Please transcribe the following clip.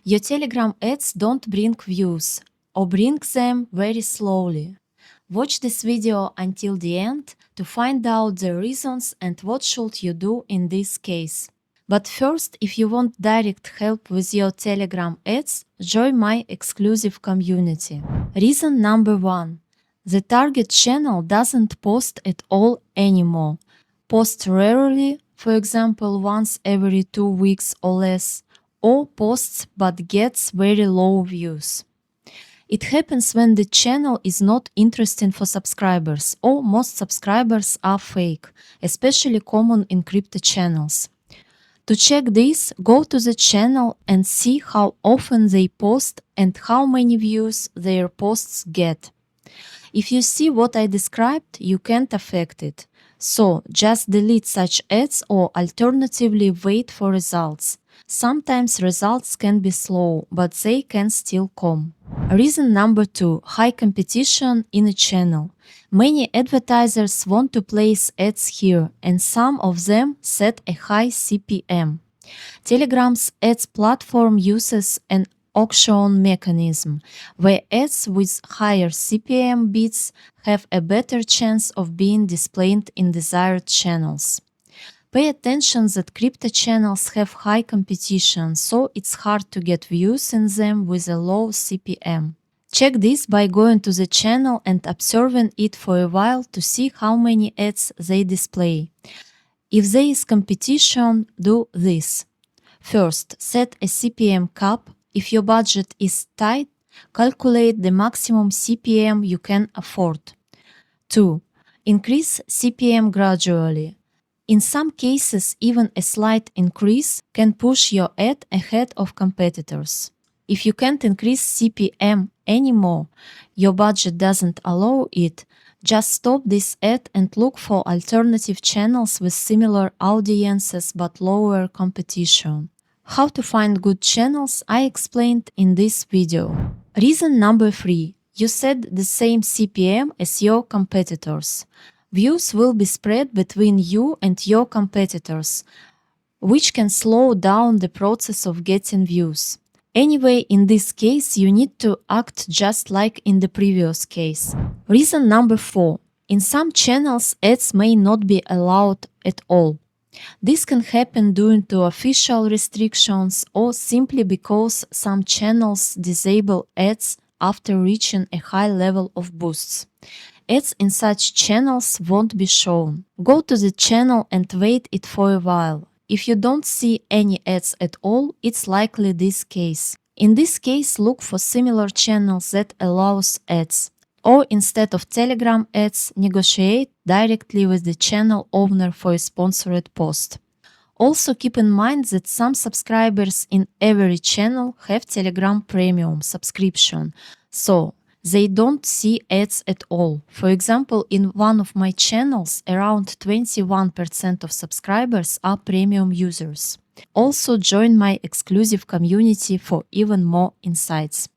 Your Telegram ads don't bring views or bring them very slowly. Watch this video until the end to find out the reasons and what should you do in this case. But first, if you want direct help with your Telegram ads, join my exclusive community. Reason number 1. The target channel doesn't post at all anymore. Post rarely, for example once every 2 weeks or less, or posts but gets very low views. It happens when the channel is not interesting for subscribers, or most subscribers are fake, especially common in crypto channels. To check this, go to the channel and see how often they post and how many views their posts get. If you see what I described, you can't affect it. So just delete such ads or alternatively wait for results. Sometimes results can be slow, but they can still come. Reason number 2. High competition in a channel. Many advertisers want to place ads here, and some of them set a high CPM. Telegram's ads platform uses an auction mechanism, where ads with higher CPM bids have a better chance of being displayed in desired channels. Pay attention that crypto channels have high competition, so it's hard to get views in them with a low CPM. Check this by going to the channel and observing it for a while to see how many ads they display. If there is competition, do this. First, set a CPM cap. If your budget is tight, calculate the maximum CPM you can afford. 2. Increase CPM gradually. In some cases, even a slight increase can push your ad ahead of competitors. If you can't increase CPM anymore, your budget doesn't allow it, just stop this ad and look for alternative channels with similar audiences but lower competition. How to find good channels I explained in this video. Reason number 3. You set the same CPM as your competitors. Views will be spread between you and your competitors, which can slow down the process of getting views. Anyway, in this case, you need to act just like in the previous case. Reason number 4. In some channels, ads may not be allowed at all. This can happen due to official restrictions or simply because some channels disable ads after reaching a high level of boosts. Ads in such channels won't be shown. Go to the channel and wait it for a while. If you don't see any ads at all, it's likely this case. In this case, look for similar channels that allows ads. Or instead of Telegram ads, negotiate directly with the channel owner for a sponsored post. Also keep in mind that some subscribers in every channel have Telegram Premium subscription, so they don't see ads at all. For example, in one of my channels, around 21% of subscribers are premium users. Also join my exclusive community for even more insights.